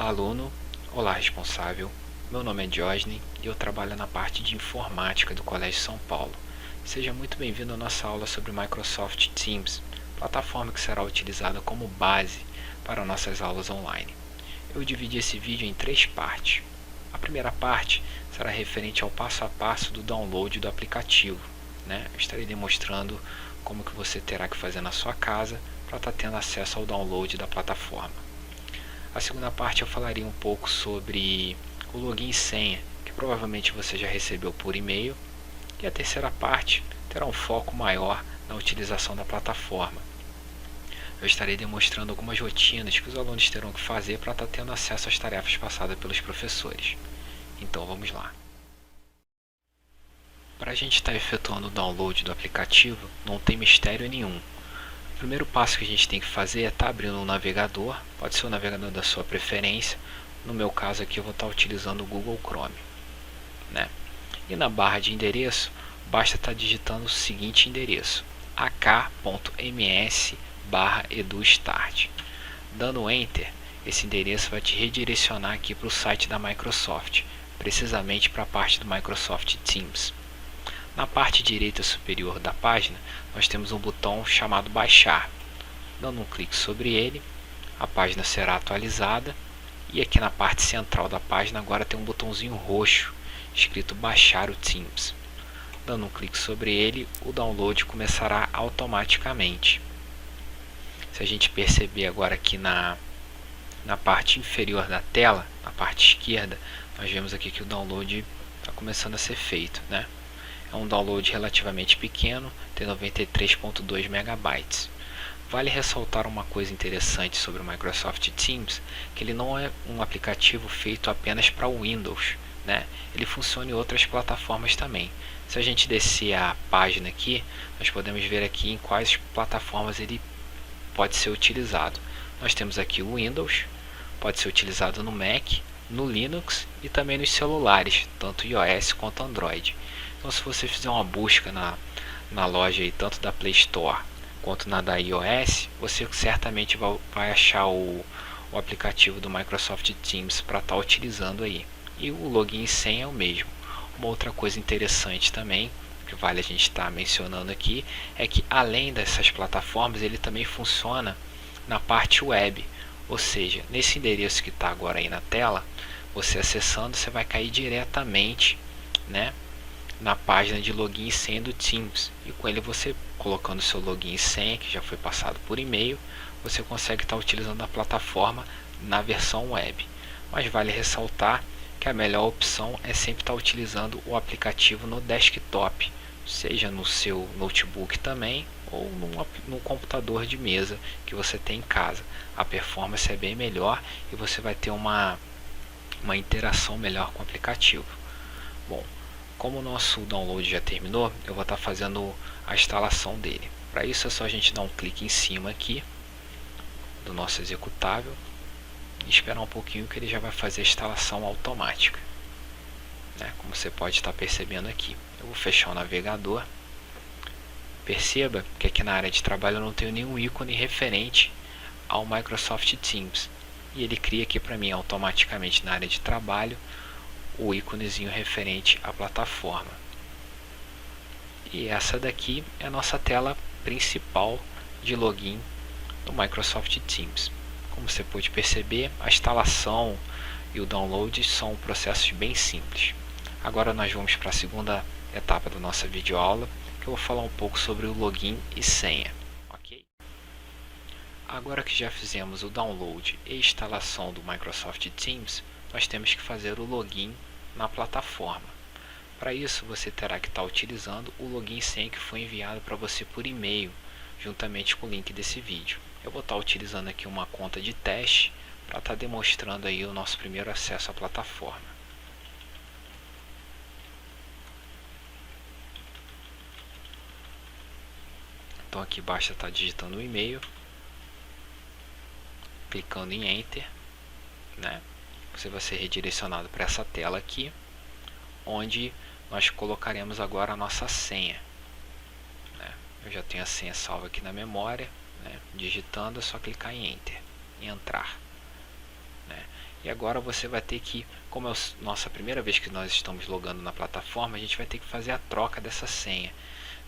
Olá, aluno. Olá, responsável. Meu nome é Diosne e eu trabalho na parte de informática do Colégio São Paulo. Seja muito bem-vindo à nossa aula sobre Microsoft Teams, plataforma que será utilizada como base para nossas aulas online. Eu dividi esse vídeo em 3 partes. A primeira parte será referente ao passo a passo do download do aplicativo. Eu estarei demonstrando como que você terá que fazer na sua casa para estar tendo acesso ao download da plataforma. A segunda parte eu falaria um pouco sobre o login e senha, que provavelmente você já recebeu por e-mail. E a terceira parte terá um foco maior na utilização da plataforma. Eu estarei demonstrando algumas rotinas que os alunos terão que fazer para estar tendo acesso às tarefas passadas pelos professores. Então vamos lá. Para a gente estar efetuando o download do aplicativo, não tem mistério nenhum. O primeiro passo que a gente tem que fazer é estar abrindo um navegador, pode ser o navegador da sua preferência. No meu caso aqui eu vou estar utilizando o Google Chrome. E na barra de endereço, basta estar digitando o seguinte endereço: ak.ms/edustart. Dando Enter, esse endereço vai te redirecionar aqui para o site da Microsoft, precisamente para a parte do Microsoft Teams. Na parte direita superior da página, nós temos um botão chamado Baixar. Dando um clique sobre ele, a página será atualizada e aqui na parte central da página agora tem um botãozinho roxo escrito Baixar o Teams. Dando um clique sobre ele, o download começará automaticamente. Se a gente perceber agora aqui na parte inferior da tela, na parte esquerda, nós vemos aqui que o download está começando a ser feito. É um download relativamente pequeno, tem 93.2 MB. Vale ressaltar uma coisa interessante sobre o Microsoft Teams, que ele não é um aplicativo feito apenas para o Windows. Ele funciona em outras plataformas também. Se a gente descer a página aqui, nós podemos ver aqui em quais plataformas ele pode ser utilizado. Nós temos aqui o Windows, pode ser utilizado no Mac, no Linux e também nos celulares, tanto iOS quanto Android. Então, se você fizer uma busca na loja aí, tanto da Play Store quanto na da iOS, você certamente vai achar o aplicativo do Microsoft Teams para estar utilizando aí. E o login e senha é o mesmo. Uma outra coisa interessante também, que vale a gente estar mencionando aqui, é que além dessas plataformas, ele também funciona na parte web. Ou seja, nesse endereço que está agora aí na tela, você acessando, você vai cair diretamente na página de login e senha do Teams. E com ele, você colocando seu login e senha, que já foi passado por e-mail, você consegue estar utilizando a plataforma na versão web. Mas vale ressaltar que a melhor opção é sempre estar utilizando o aplicativo no desktop, seja no seu notebook também ou no computador de mesa que você tem em casa. A performance é bem melhor e você vai ter uma interação melhor com o aplicativo. Bom, como o nosso download já terminou, eu vou estar fazendo a instalação dele. Para isso é só a gente dar um clique em cima aqui do nosso executável e esperar um pouquinho que ele já vai fazer a instalação automática. Como você pode estar percebendo aqui. Eu vou fechar o navegador. Perceba que aqui na área de trabalho eu não tenho nenhum ícone referente ao Microsoft Teams. E ele cria aqui para mim automaticamente na área de trabalho o íconezinho referente à plataforma. E essa daqui é a nossa tela principal de login do Microsoft Teams. Como você pode perceber, a instalação e o download são processos bem simples. Agora nós vamos para a segunda etapa da nossa videoaula, que eu vou falar um pouco sobre o login e senha. Ok? Agora que já fizemos o download e instalação do Microsoft Teams, nós temos que fazer o login na plataforma. Para isso, você terá que estar utilizando o login e senha que foi enviado para você por e-mail, juntamente com o link desse vídeo. Eu vou estar utilizando aqui uma conta de teste para estar demonstrando aí o nosso primeiro acesso à plataforma. Então aqui basta estar digitando o e-mail, clicando em Enter, Você vai ser redirecionado para essa tela aqui, onde nós colocaremos agora a nossa senha. Eu já tenho a senha salva aqui na memória. Digitando, é só clicar em Enter e entrar. E agora você vai ter que, como é a nossa primeira vez que nós estamos logando na plataforma, a gente vai ter que fazer a troca dessa senha,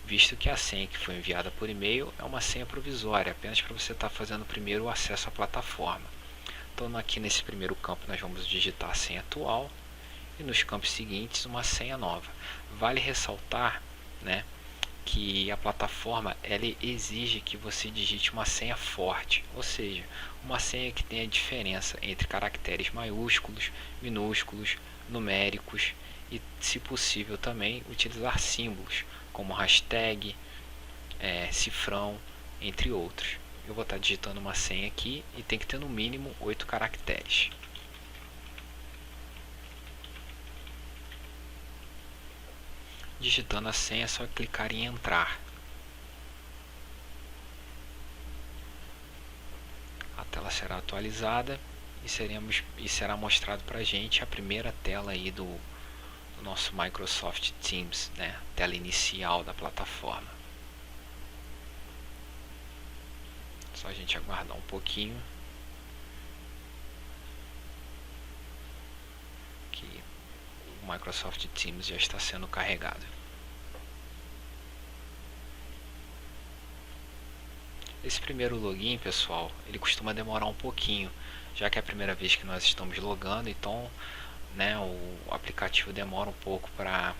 visto que a senha que foi enviada por e-mail é uma senha provisória, apenas para você estar fazendo primeiro o acesso à plataforma. Então aqui nesse primeiro campo nós vamos digitar a senha atual e nos campos seguintes uma senha nova. Vale ressaltar, né, que a plataforma ela exige que você digite uma senha forte, ou seja, uma senha que tenha diferença entre caracteres maiúsculos, minúsculos, numéricos e, se possível, também utilizar símbolos como hashtag, cifrão, entre outros. Eu vou estar digitando uma senha aqui e tem que ter no mínimo 8 caracteres. Digitando a senha é só clicar em entrar. A tela será atualizada e será mostrado para a gente a primeira tela aí do nosso Microsoft Teams, né? Tela inicial da plataforma. Só a gente aguardar um pouquinho que o Microsoft Teams já está sendo carregado. Esse primeiro login, pessoal, ele costuma demorar um pouquinho, já que é a primeira vez que nós estamos logando, então, né, o aplicativo demora um pouco para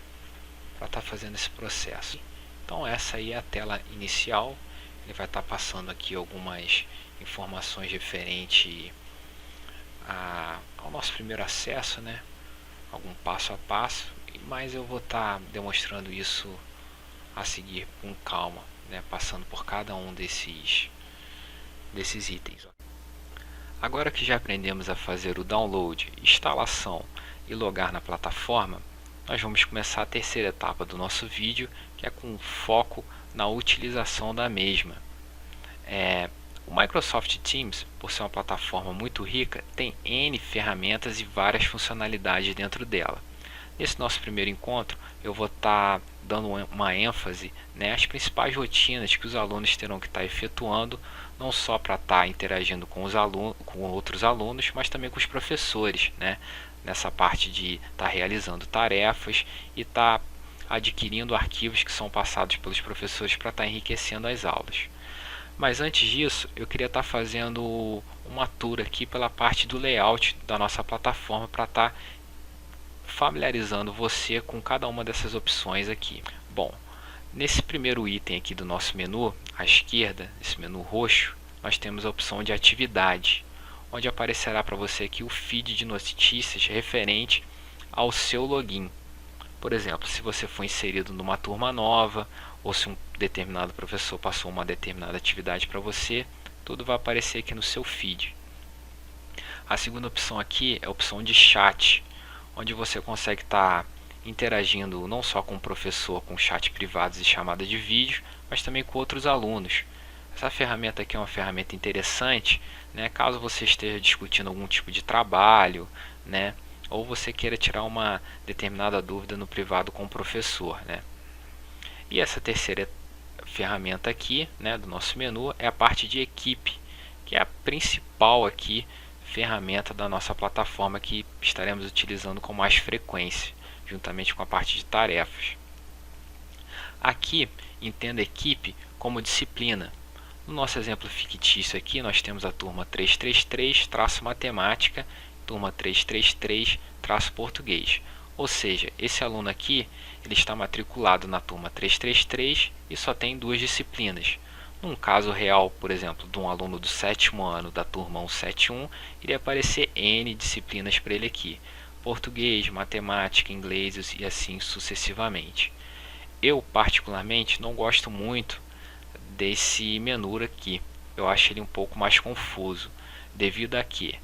estar fazendo esse processo. Então essa aí é a tela inicial. Ele vai estar passando aqui algumas informações referentes ao nosso primeiro acesso, né? Algum passo a passo, mas eu vou estar demonstrando isso a seguir com calma, né? Passando por cada um desses itens. Agora que já aprendemos a fazer o download, instalação e logar na plataforma, nós vamos começar a terceira etapa do nosso vídeo, que é com foco na utilização da mesma. O Microsoft Teams, por ser uma plataforma muito rica, tem N ferramentas e várias funcionalidades dentro dela. Nesse nosso primeiro encontro, eu vou estar dando uma ênfase nas principais rotinas que os alunos terão que estar efetuando, não só para estar interagindo com outros alunos, mas também com os professores, né? Nessa parte de estar realizando tarefas e estar adquirindo arquivos que são passados pelos professores para estar enriquecendo as aulas. Mas antes disso, eu queria estar fazendo uma tour aqui pela parte do layout da nossa plataforma para estar familiarizando você com cada uma dessas opções aqui. Bom, nesse primeiro item aqui do nosso menu, à esquerda, esse menu roxo, nós temos a opção de atividade, onde aparecerá para você aqui o feed de notícias referente ao seu login. Por exemplo, se você foi inserido numa turma nova, ou se um determinado professor passou uma determinada atividade para você, tudo vai aparecer aqui no seu feed. A segunda opção aqui é a opção de chat, onde você consegue estar interagindo não só com o professor, com chat privados e chamada de vídeo, mas também com outros alunos. Essa ferramenta aqui é uma ferramenta interessante, né, caso você esteja discutindo algum tipo de trabalho, né, ou você queira tirar uma determinada dúvida no privado com o professor, né. E essa terceira ferramenta aqui, né, do nosso menu é a parte de equipe, que é a principal aqui ferramenta da nossa plataforma que estaremos utilizando com mais frequência, juntamente com a parte de tarefas. Aqui, entenda equipe como disciplina. No nosso exemplo fictício aqui, nós temos a turma 333-matemática, turma 333-português. Ou seja, esse aluno aqui ele está matriculado na turma 333 e só tem 2 disciplinas. Num caso real, por exemplo, de um aluno do 7º ano da turma 171, iria aparecer N disciplinas para ele aqui. Português, matemática, inglês e assim sucessivamente. Eu, particularmente, não gosto muito desse menu aqui. Eu acho ele um pouco mais confuso, devido a que,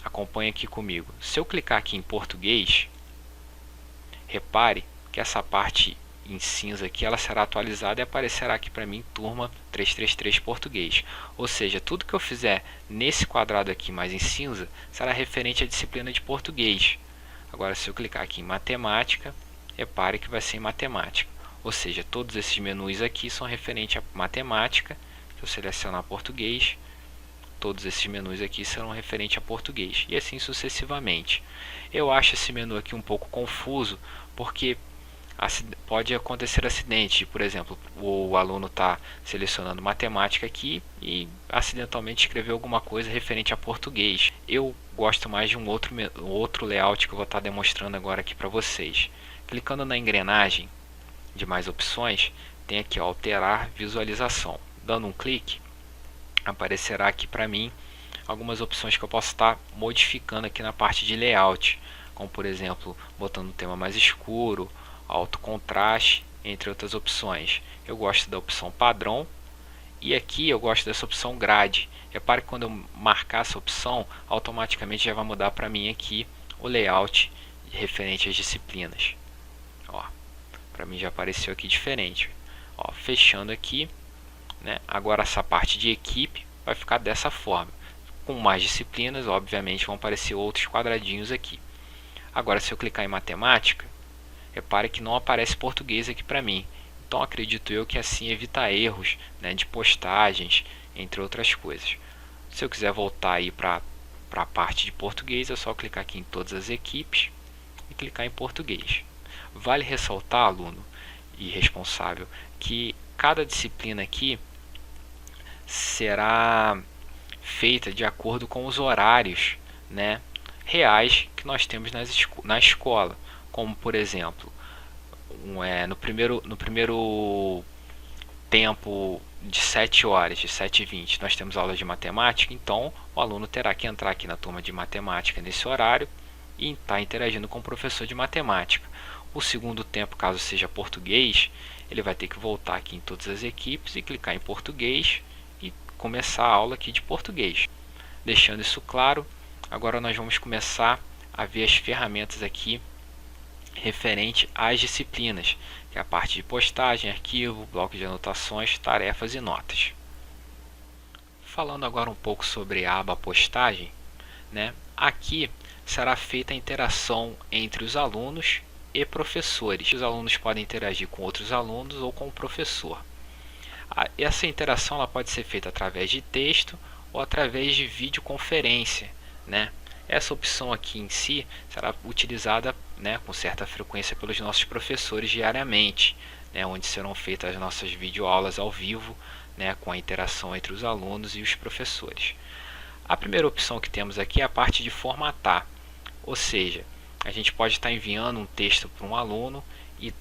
acompanhe aqui comigo, se eu clicar aqui em português, repare que essa parte em cinza aqui ela será atualizada e aparecerá aqui para mim turma 333 português. Ou seja, tudo que eu fizer nesse quadrado aqui mais em cinza será referente à disciplina de português. Agora se eu clicar aqui em matemática, repare que vai ser em matemática. Ou seja, todos esses menus aqui são referentes à matemática. Se eu selecionar português, todos esses menus aqui serão referentes a português, e assim sucessivamente. Eu acho esse menu aqui um pouco confuso, porque pode acontecer acidente, por exemplo, o aluno está selecionando matemática aqui e acidentalmente escreveu alguma coisa referente a português. Eu gosto mais de um outro layout que eu vou estar demonstrando agora aqui para vocês. Clicando na engrenagem de mais opções, tem aqui ó, alterar visualização. Dando um clique, aparecerá aqui para mim algumas opções que eu posso estar modificando aqui na parte de layout, como por exemplo, botando um tema mais escuro, alto contraste, entre outras opções. Eu gosto da opção padrão e aqui eu gosto dessa opção grade. Repare que quando eu marcar essa opção, automaticamente já vai mudar para mim aqui o layout referente às disciplinas. Para mim já apareceu aqui diferente. Ó, fechando aqui, né? Agora essa parte de equipe vai ficar dessa forma. Com mais disciplinas, obviamente vão aparecer outros quadradinhos aqui. Agora se eu clicar em matemática, repare que não aparece português aqui para mim. Então acredito eu que assim evita erros, né, de postagens, entre outras coisas. Se eu quiser voltar aí para a parte de português, é só clicar aqui em todas as equipes e clicar em português. Vale ressaltar, aluno e responsável, que cada disciplina aqui será feita de acordo com os horários, né, reais que nós temos na escola. Como por exemplo, no primeiro tempo de 7 horas, de 7h20, nós temos aula de matemática, então o aluno terá que entrar aqui na turma de matemática nesse horário e estar interagindo com o professor de matemática. O segundo tempo, caso seja português, ele vai ter que voltar aqui em todas as equipes e clicar em português e começar a aula aqui de português. Deixando isso claro, agora nós vamos começar a ver as ferramentas aqui referente às disciplinas, que é a parte de postagem, arquivo, bloco de anotações, tarefas e notas. Falando agora um pouco sobre a aba postagem, né? Aqui será feita a interação entre os alunos e professores. Os alunos podem interagir com outros alunos ou com o professor. Essa interação ela pode ser feita através de texto ou através de videoconferência, né? Essa opção aqui em si será utilizada, né, com certa frequência pelos nossos professores diariamente, né, onde serão feitas as nossas videoaulas ao vivo, né, com a interação entre os alunos e os professores. A primeira opção que temos aqui é a parte de formatar, ou seja, a gente pode estar enviando um texto para um aluno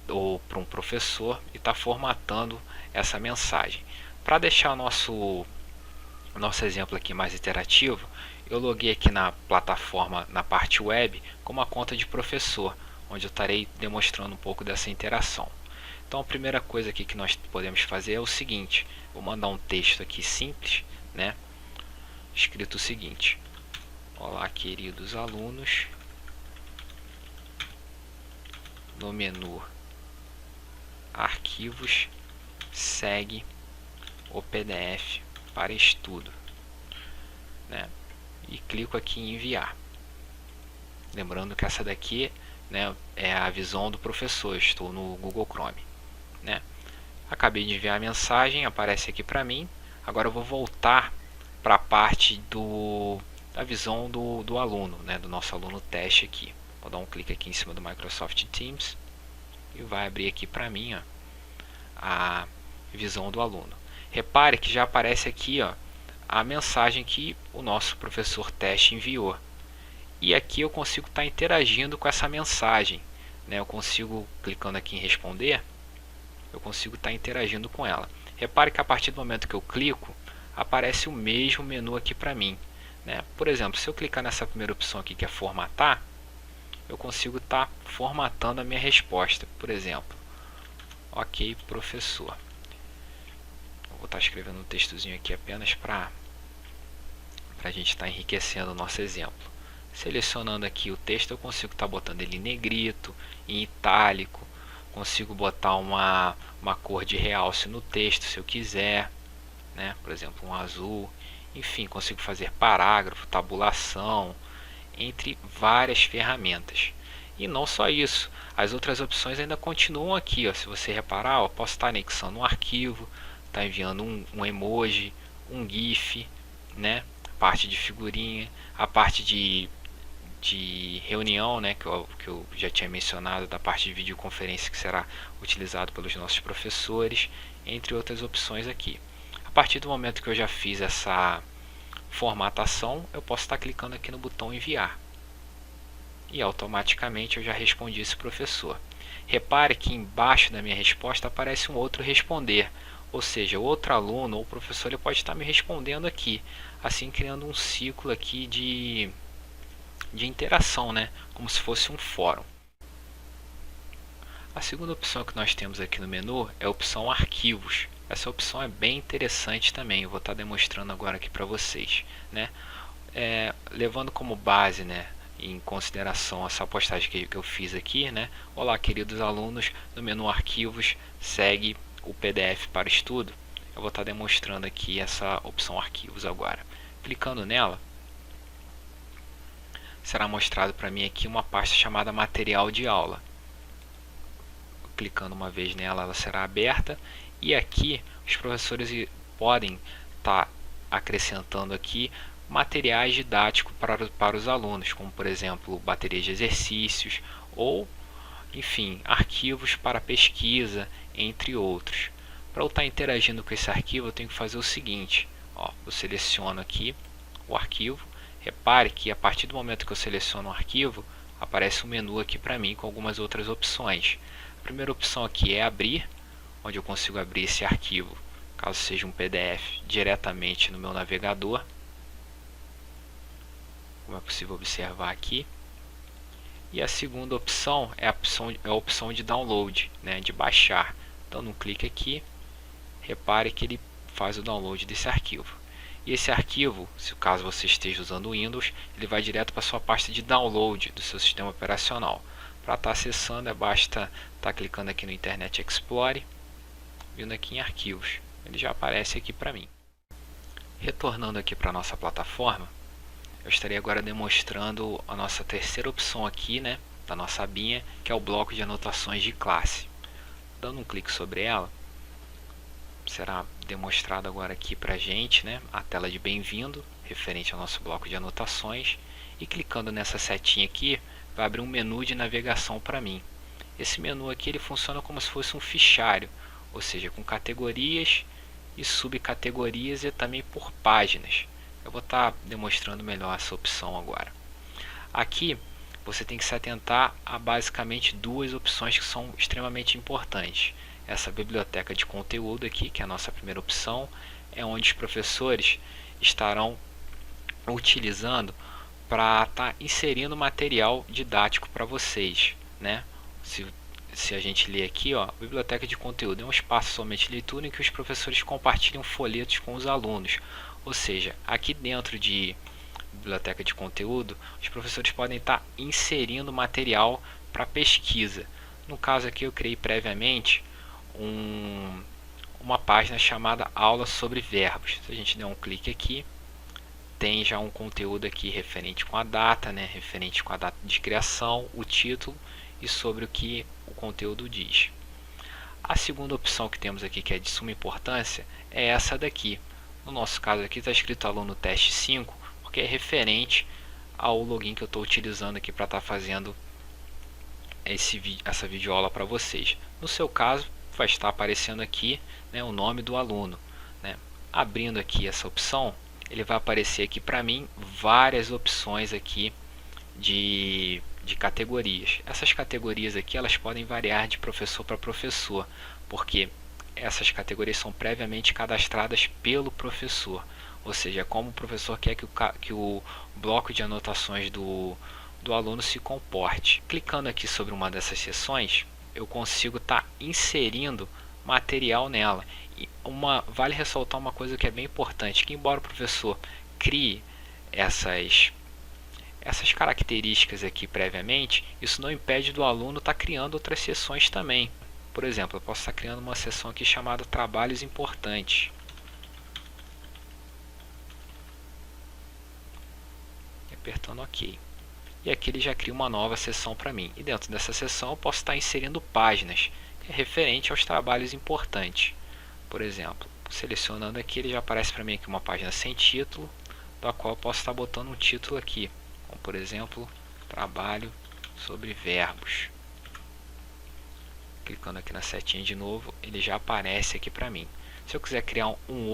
ou para um professor e estar formatando essa mensagem. Para deixar o nosso exemplo aqui mais interativo, eu loguei aqui na plataforma, na parte web, com uma conta de professor, onde eu estarei demonstrando um pouco dessa interação. Então a primeira coisa aqui que nós podemos fazer é o seguinte: vou mandar um texto aqui simples, né, escrito o seguinte: olá, queridos alunos, no menu arquivos segue o PDF para estudo, né? E clico aqui em enviar. Lembrando que essa daqui, né, é a visão do professor. Estou no Google Chrome, né? Acabei de enviar a mensagem, aparece aqui para mim. Agora eu vou voltar para a parte da visão do aluno, né, do nosso aluno teste aqui. Vou dar um clique aqui em cima do Microsoft Teams e vai abrir aqui para mim, ó, a visão do aluno. Repare que já aparece aqui, ó, a mensagem que o nosso professor teste enviou. E aqui eu consigo estar interagindo com essa mensagem, né? Eu consigo, clicando aqui em responder, eu consigo estar interagindo com ela. Repare que a partir do momento que eu clico, aparece o mesmo menu aqui para mim, né? Por exemplo, se eu clicar nessa primeira opção aqui, que é formatar, eu consigo estar formatando a minha resposta. Por exemplo, ok, professor. Eu vou estar escrevendo um textozinho aqui apenas para a gente estar enriquecendo o nosso exemplo. Selecionando aqui o texto, eu consigo estar botando ele em negrito, em itálico, consigo botar uma cor de realce no texto se eu quiser, né? Por exemplo, um azul. Enfim, consigo fazer parágrafo, tabulação, entre várias ferramentas. E não só isso, as outras opções ainda continuam aqui, ó. Se você reparar, eu posso estar anexando um arquivo, estar enviando um emoji, um GIF, né? parte de figurinha, a parte de reunião, né, que eu já tinha mencionado, da parte de videoconferência que será utilizado pelos nossos professores, entre outras opções aqui. A partir do momento que eu já fiz essa formatação, eu posso estar clicando aqui no botão enviar e automaticamente eu já respondi esse professor. Repare que embaixo da minha resposta aparece um outro responder, ou seja, outro aluno ou professor ele pode estar me respondendo aqui, assim criando um ciclo aqui de interação, né? Como se fosse um fórum. A segunda opção que nós temos aqui no menu é a opção arquivos. Essa opção é bem interessante também, eu vou estar demonstrando agora aqui para vocês, né? Levando como base, né, em consideração essa postagem que eu fiz aqui, né? Olá, queridos alunos, no menu arquivos segue o PDF para estudo. Eu vou estar demonstrando aqui essa opção arquivos agora. Clicando nela, será mostrado para mim aqui uma pasta chamada material de aula. Clicando uma vez nela, ela será aberta e aqui os professores podem estar acrescentando aqui materiais didáticos para os alunos, como por exemplo baterias de exercícios ou, enfim, arquivos para pesquisa, entre outros. Para eu estar interagindo com esse arquivo, eu tenho que fazer o seguinte: eu seleciono aqui o arquivo. Repare que a partir do momento que eu seleciono o arquivo, aparece um menu aqui para mim com algumas outras opções. A primeira opção aqui é abrir, onde eu consigo abrir esse arquivo, caso seja um PDF, diretamente no meu navegador, como é possível observar aqui. E a segunda opção é a opção de download, né, de baixar. Dando um clique aqui, repare que ele faz o download desse arquivo. E esse arquivo, se caso você esteja usando o Windows, ele vai direto para a sua pasta de download do seu sistema operacional. Para estar acessando, basta estar clicando aqui no Internet Explorer, vindo aqui em arquivos. Ele já aparece aqui para mim. Retornando aqui para a nossa plataforma, eu estarei agora demonstrando a nossa terceira opção aqui, né, da nossa abinha, que é o bloco de anotações de classe. Dando um clique sobre ela, será demonstrado agora aqui para a gente, né, a tela de bem-vindo, referente ao nosso bloco de anotações. E clicando nessa setinha aqui, vai abrir um menu de navegação para mim. Esse menu aqui ele funciona como se fosse um fichário, ou seja, com categorias e subcategorias e também por páginas. Eu vou estar demonstrando melhor essa opção agora. Aqui você tem que se atentar a basicamente duas opções que são extremamente importantes. Essa biblioteca de conteúdo aqui, que é a nossa primeira opção, é onde os professores estarão utilizando para estar inserindo material didático para vocês, né? Se a gente ler aqui, biblioteca de conteúdo é um espaço somente de leitura em que os professores compartilham folhetos com os alunos. Ou seja, aqui dentro de biblioteca de conteúdo, os professores podem estar inserindo material para pesquisa. No caso aqui eu criei previamente uma página chamada aula sobre verbos. Se a gente der um clique aqui, tem já um conteúdo aqui referente com a data, né, referente com a data de criação, o título e sobre o que o conteúdo diz. A segunda opção que temos aqui, que é de suma importância, é essa daqui. No nosso caso aqui está escrito aluno teste 5, porque é referente ao login que eu estou utilizando aqui para estar fazendo essa videoaula para vocês. No seu caso, vai estar aparecendo aqui, né, o nome do aluno, né? Abrindo aqui essa opção, ele vai aparecer aqui para mim várias opções aqui de categorias. Essas categorias aqui elas podem variar de professor para professor, porque essas categorias são previamente cadastradas pelo professor, ou seja, como o professor quer que o bloco de anotações do aluno se comporte. Clicando aqui sobre uma dessas seções, eu consigo estar inserindo material nela. E vale ressaltar uma coisa que é bem importante, que embora o professor crie essas características aqui previamente, isso não impede do aluno estar criando outras seções também. Por exemplo, eu posso estar criando uma seção aqui chamada trabalhos importantes. E apertando OK. E aqui ele já cria uma nova seção para mim. E dentro dessa seção eu posso estar inserindo páginas, que é referente aos trabalhos importantes. Por exemplo, selecionando aqui, ele já aparece para mim aqui uma página sem título, da qual eu posso estar botando um título aqui, como por exemplo, trabalho sobre verbos. Clicando aqui na setinha de novo, ele já aparece aqui para mim. Se eu quiser criar uma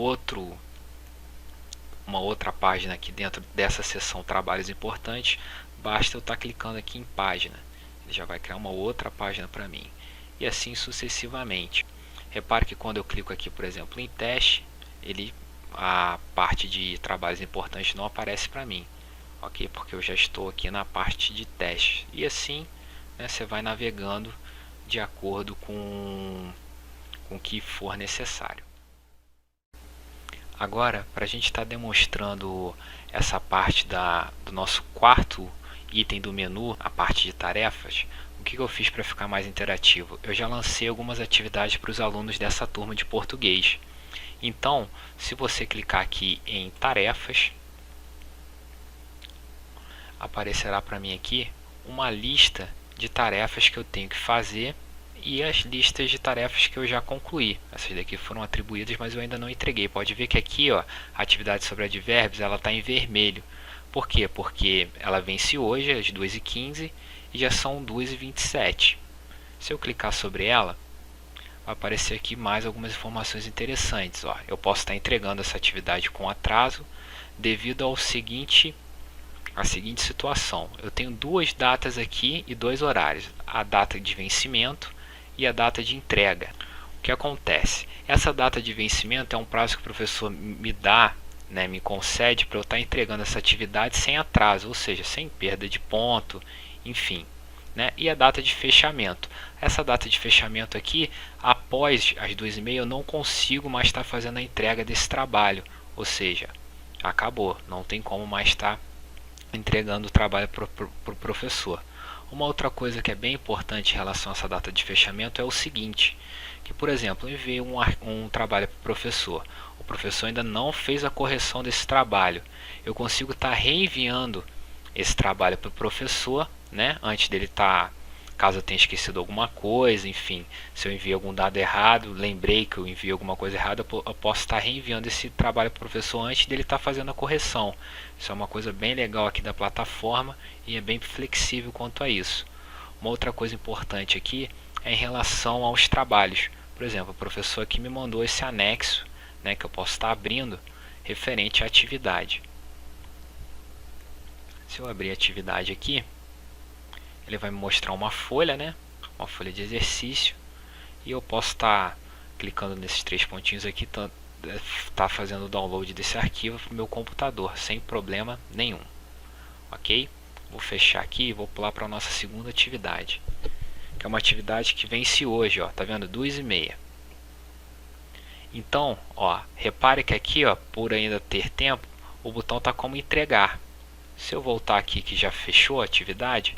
outra página aqui dentro dessa seção trabalhos importantes, basta eu estar clicando aqui em página. Ele já vai criar uma outra página para mim. E assim sucessivamente. Repare que quando eu clico aqui, por exemplo, em teste, a parte de trabalhos importantes não aparece para mim. Ok? Porque eu já estou aqui na parte de teste. E assim, né, você vai navegando de acordo com o que for necessário. Agora, para a gente estar demonstrando essa parte do nosso quarto item do menu, a parte de tarefas, o que eu fiz para ficar mais interativo? Eu já lancei algumas atividades para os alunos dessa turma de português. Então, se você clicar aqui em tarefas, aparecerá para mim aqui uma lista de tarefas que eu tenho que fazer e as listas de tarefas que eu já concluí. Essas daqui foram atribuídas, mas eu ainda não entreguei. Pode ver que aqui, ó, a atividade sobre advérbios, ela está em vermelho. Por quê? Porque ela vence hoje às 2h15 e já são 2h27. Se eu clicar sobre ela, vai aparecer aqui mais algumas informações interessantes. Ó, eu posso estar entregando essa atividade com atraso devido à seguinte situação. Eu tenho duas datas aqui e dois horários. A data de vencimento e a data de entrega. O que acontece? Essa data de vencimento é um prazo que o professor me dá, né, me concede para eu estar entregando essa atividade sem atraso, ou seja, sem perda de ponto, enfim. Né? E a data de fechamento. Essa data de fechamento aqui, após as 2h30, eu não consigo mais estar fazendo a entrega desse trabalho. Ou seja, acabou, não tem como mais estar entregando o trabalho para o professor. Uma outra coisa que é bem importante em relação a essa data de fechamento é o seguinte, que por exemplo, eu enviei um trabalho para o professor ainda não fez a correção desse trabalho, eu consigo estar reenviando esse trabalho para o professor, né, antes dele estar, caso eu tenha esquecido alguma coisa, enfim, se eu enviei algum dado errado, lembrei que eu enviei alguma coisa errada, eu posso estar reenviando esse trabalho para o professor antes dele estar fazendo a correção. Isso é uma coisa bem legal aqui da plataforma e é bem flexível quanto a isso. Uma outra coisa importante aqui é em relação aos trabalhos. Por exemplo, o professor aqui me mandou esse anexo, né, que eu posso estar abrindo, referente à atividade. Se eu abrir a atividade aqui, ele vai me mostrar uma folha, né? Uma folha de exercício, e eu posso estar clicando nesses três pontinhos aqui, tá fazendo o download desse arquivo para o meu computador, sem problema nenhum. Ok? Vou fechar aqui e vou pular para a nossa segunda atividade, que é uma atividade que vence hoje, ó, tá vendo? 2h30. Então, ó, repare que aqui, ó, por ainda ter tempo, o botão tá como entregar. Se eu voltar aqui que já fechou a atividade,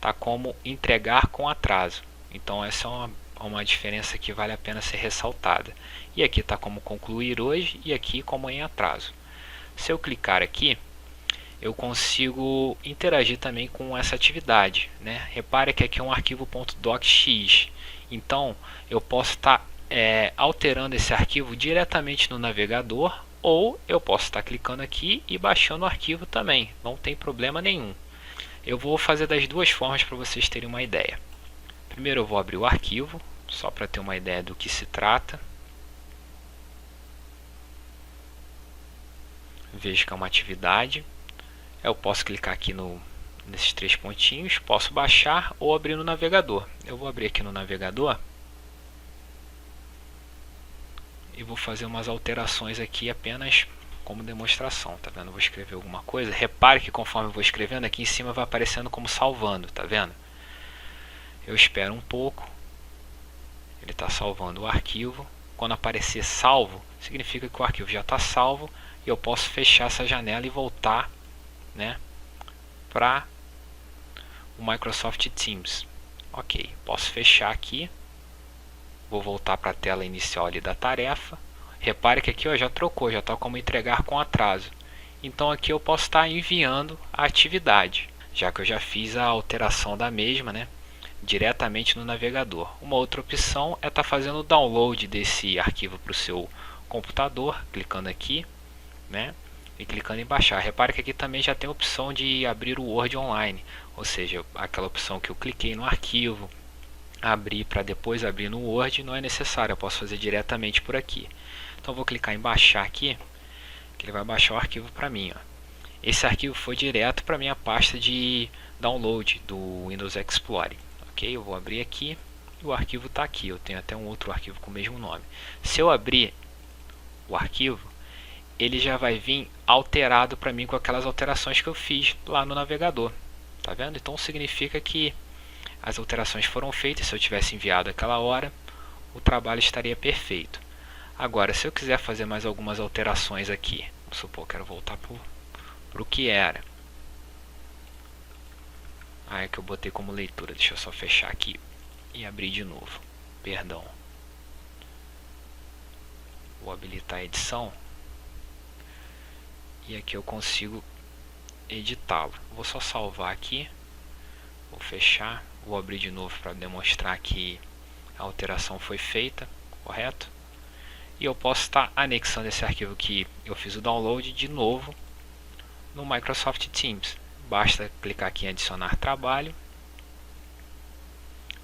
tá como entregar com atraso. Então essa é uma diferença que vale a pena ser ressaltada. E aqui está como concluir hoje e aqui como em atraso. Se eu clicar aqui, eu consigo interagir também com essa atividade, né? Repare que aqui é um arquivo .docx. Então eu posso estar alterando esse arquivo diretamente no navegador, ou eu posso estar clicando aqui e baixando o arquivo também. Não tem problema nenhum. Eu vou fazer das duas formas para vocês terem uma ideia. Primeiro eu vou abrir o arquivo, só para ter uma ideia do que se trata. Vejo que é uma atividade. Eu posso clicar aqui nesses três pontinhos, posso baixar ou abrir no navegador. Eu vou abrir aqui no navegador e vou fazer umas alterações aqui apenas como demonstração, tá vendo? Vou escrever alguma coisa. Repare que conforme eu vou escrevendo, aqui em cima vai aparecendo como salvando, tá vendo? Eu espero um pouco. Ele está salvando o arquivo. Quando aparecer salvo, significa que o arquivo já está salvo e eu posso fechar essa janela e voltar, né, para o Microsoft Teams. Ok, posso fechar aqui. Vou voltar para a tela inicial ali da tarefa. Repare que aqui, ó, já trocou, já está como entregar com atraso. Então aqui eu posso estar enviando a atividade, já que eu já fiz a alteração da mesma, né, diretamente no navegador. Uma outra opção é estar fazendo o download desse arquivo para o seu computador, clicando aqui, né, e clicando em baixar. Repare que aqui também já tem a opção de abrir o Word online, ou seja, aquela opção que eu cliquei no arquivo, abrir para depois abrir no Word, não é necessário, eu posso fazer diretamente por aqui. Então vou clicar em baixar aqui, que ele vai baixar o arquivo para mim. Ó. Esse arquivo foi direto para minha pasta de download do Windows Explorer. Ok, eu vou abrir aqui e o arquivo está aqui. Eu tenho até um outro arquivo com o mesmo nome. Se eu abrir o arquivo, ele já vai vir alterado para mim com aquelas alterações que eu fiz lá no navegador. Tá vendo? Então significa que as alterações foram feitas. Se eu tivesse enviado aquela hora, o trabalho estaria perfeito. Agora, se eu quiser fazer mais algumas alterações aqui, vamos supor, quero voltar para o que era. É que eu botei como leitura. Deixa eu só fechar aqui e abrir de novo. Perdão. Vou habilitar a edição. E aqui eu consigo editá-lo. Vou só salvar aqui. Vou fechar. Vou abrir de novo para demonstrar que a alteração foi feita. Correto? E eu posso estar anexando esse arquivo que eu fiz o download de novo no Microsoft Teams. Basta clicar aqui em adicionar trabalho.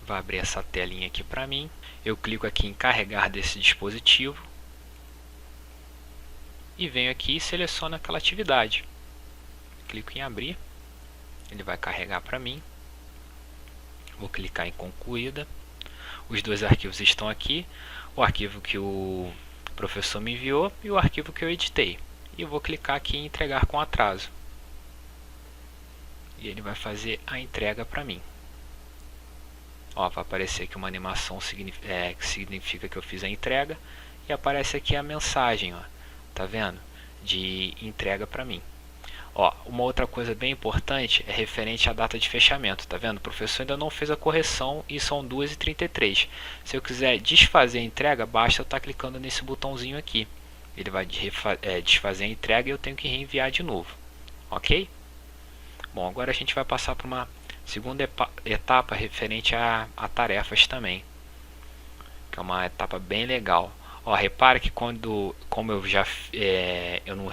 Vai abrir essa telinha aqui para mim. Eu clico aqui em carregar desse dispositivo. E venho aqui e seleciono aquela atividade. Clico em abrir. Ele vai carregar para mim. Vou clicar em concluída. Os dois arquivos estão aqui. O arquivo que o professor me enviou e o arquivo que eu editei. E eu vou clicar aqui em entregar com atraso. E ele vai fazer a entrega para mim. Ó, vai aparecer aqui uma animação que significa que eu fiz a entrega. E aparece aqui a mensagem, ó, tá vendo? De entrega para mim. Ó, uma outra coisa bem importante é referente à data de fechamento, tá vendo? O professor ainda não fez a correção e são 2h33. Se eu quiser desfazer a entrega, basta eu estar clicando nesse botãozinho aqui. Ele vai desfazer a entrega e eu tenho que reenviar de novo. Ok? Bom, agora a gente vai passar para uma segunda etapa referente a tarefas também, que é uma etapa bem legal. Ó, repare que como eu já eu não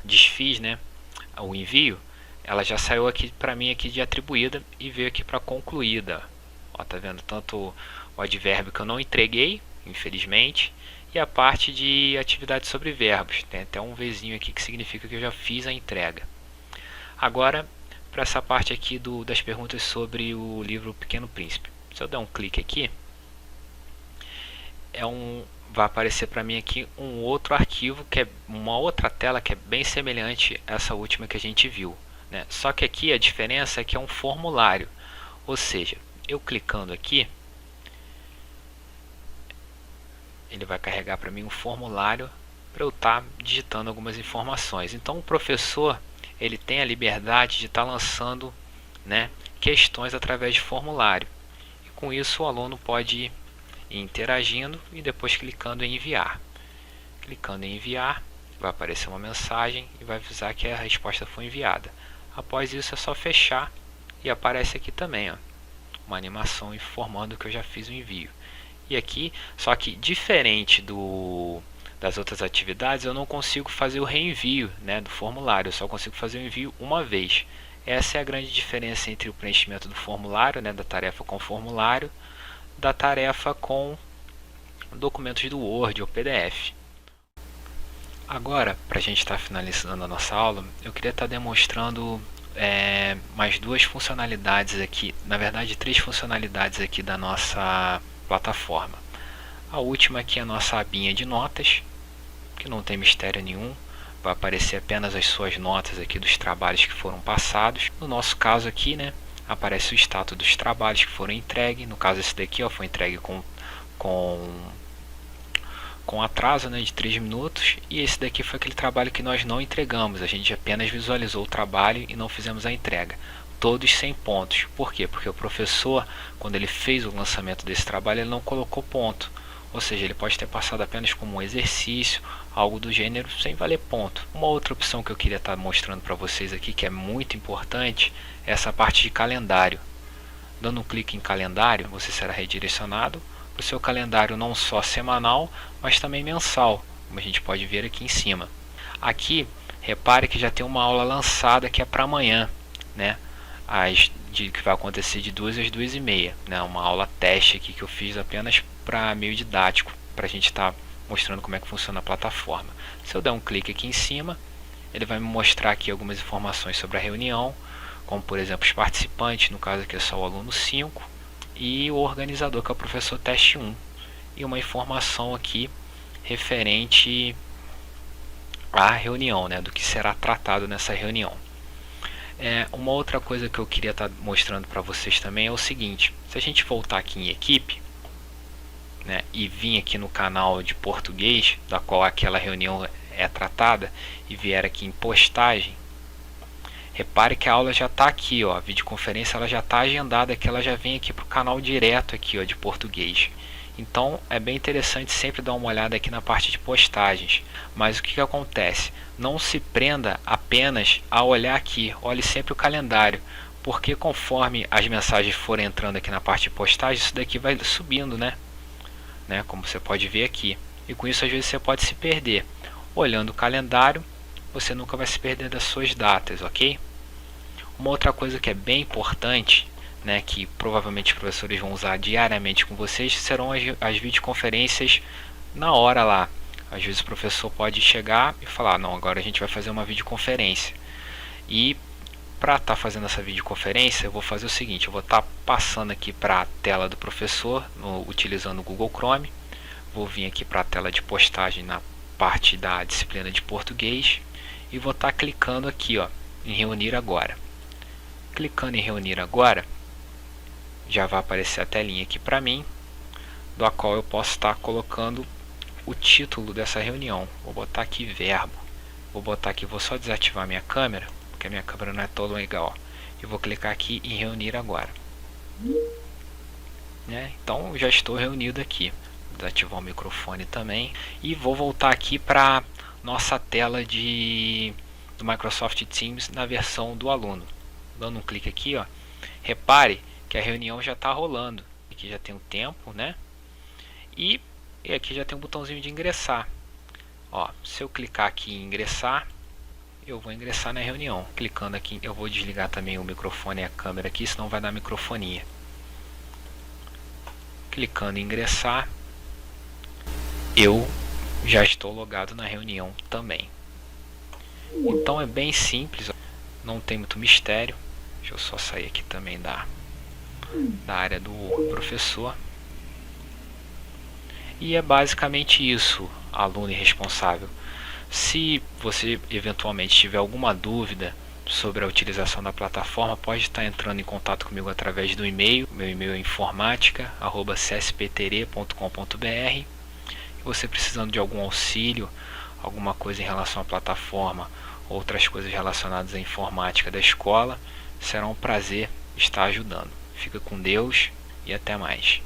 desfiz, né, o envio, ela já saiu aqui para mim aqui de atribuída e veio aqui para concluída. Ó, tá vendo? Tanto o advérbio que eu não entreguei, infelizmente, e a parte de atividade sobre verbos. Tem até um Vzinho aqui que significa que eu já fiz a entrega. Agora, para essa parte aqui das perguntas sobre o livro Pequeno Príncipe. Se eu der um clique aqui, vai aparecer para mim aqui um outro arquivo, que é uma outra tela que é bem semelhante a essa última que a gente viu, né? Só que aqui a diferença é que é um formulário, ou seja, eu clicando aqui, ele vai carregar para mim um formulário para eu estar digitando algumas informações. Então o professor ele tem a liberdade de estar lançando, né, questões através de formulário. E com isso o aluno pode ir interagindo e depois clicando em enviar. Clicando em enviar, vai aparecer uma mensagem e vai avisar que a resposta foi enviada. Após isso é só fechar e aparece aqui também, ó, uma animação informando que eu já fiz o envio. E aqui, só que diferente das outras atividades, eu não consigo fazer o reenvio, né, do formulário, eu só consigo fazer o envio uma vez. Essa é a grande diferença entre o preenchimento do formulário, né, da tarefa com formulário, da tarefa com documentos do Word ou PDF. Agora, para a gente estar finalizando a nossa aula, eu queria estar demonstrando mais duas funcionalidades aqui, na verdade 3 funcionalidades aqui da nossa plataforma. A última aqui é a nossa abinha de notas, que não tem mistério nenhum, vai aparecer apenas as suas notas aqui dos trabalhos que foram passados. No nosso caso aqui, né, aparece o status dos trabalhos que foram entregues. No caso esse daqui, ó, foi entregue com atraso, né, de 3 minutos, e esse daqui foi aquele trabalho que nós não entregamos, a gente apenas visualizou o trabalho e não fizemos a entrega. Todos 100 pontos. Por quê? Porque o professor, quando ele fez o lançamento desse trabalho, ele não colocou ponto. Ou seja, ele pode ter passado apenas como um exercício, algo do gênero, sem valer ponto. Uma outra opção que eu queria estar mostrando para vocês aqui, que é muito importante, é essa parte de calendário. Dando um clique em calendário, você será redirecionado para o seu calendário não só semanal, mas também mensal, como a gente pode ver aqui em cima. Aqui Repare que já tem uma aula lançada que é para amanhã, né? Que vai acontecer de 2 às 2h30, né? Uma aula teste aqui que eu fiz apenas para meio didático, para a gente estar mostrando como é que funciona a plataforma. Se eu der um clique aqui em cima, ele vai me mostrar aqui algumas informações sobre a reunião, como por exemplo os participantes, no caso aqui é só o aluno 5, e o organizador, que é o professor teste 1, e uma informação aqui referente à reunião, né, do que será tratado nessa reunião. Uma outra coisa que eu queria estar mostrando para vocês também é o seguinte: se a gente voltar aqui em equipe, né, e vir aqui no canal de português, da qual aquela reunião é tratada, e vier aqui em postagem, repare que a aula já está aqui, ó, a videoconferência ela já está agendada, que ela já vem aqui para o canal direto aqui, ó, de português. Então é bem interessante sempre dar uma olhada aqui na parte de postagens. Mas o que acontece? Não se prenda apenas a olhar aqui, olhe sempre o calendário, porque conforme as mensagens forem entrando aqui na parte de postagem, isso daqui vai subindo, né? Como você pode ver aqui. E com isso às vezes você pode se perder. Olhando o calendário, você nunca vai se perder das suas datas, ok? Uma outra coisa que é bem importante, né, que provavelmente os professores vão usar diariamente com vocês, serão as videoconferências na hora lá. Às vezes o professor pode chegar e falar: não, agora a gente vai fazer uma videoconferência. E para estar fazendo essa videoconferência, eu vou fazer o seguinte: eu vou estar passando aqui para a tela do professor, utilizando o Google Chrome. Vou vir aqui para a tela de postagem na parte da disciplina de português e vou estar clicando aqui, ó, em reunir agora. Clicando em reunir agora, já vai aparecer a telinha aqui para mim, do qual eu posso estar colocando o título dessa reunião. Vou botar aqui verbo. Vou botar aqui, vou só desativar minha câmera, porque a minha câmera não é toda legal. E vou clicar aqui em reunir agora. Então já estou reunido aqui. Vou desativar o microfone também. E vou voltar aqui para nossa tela do Microsoft Teams na versão do aluno. Dando um clique aqui, ó, repare que a reunião já está rolando. Aqui já tem o tempo, né? E aqui já tem um botãozinho de ingressar. Ó, se eu clicar aqui em ingressar, eu vou ingressar na reunião. Clicando aqui, eu vou desligar também o microfone e a câmera aqui, senão vai dar microfonia. Clicando em ingressar, eu já estou logado na reunião também. Então é bem simples, não tem muito mistério. Deixa eu só sair aqui também da área do professor. E é basicamente isso, aluno e responsável. Se você eventualmente tiver alguma dúvida sobre a utilização da plataforma, pode estar entrando em contato comigo através do e-mail. Meu e-mail é informatica@csptere.com.br. E você precisando de algum auxílio, alguma coisa em relação à plataforma, outras coisas relacionadas à informática da escola, será um prazer estar ajudando. Fica com Deus e até mais.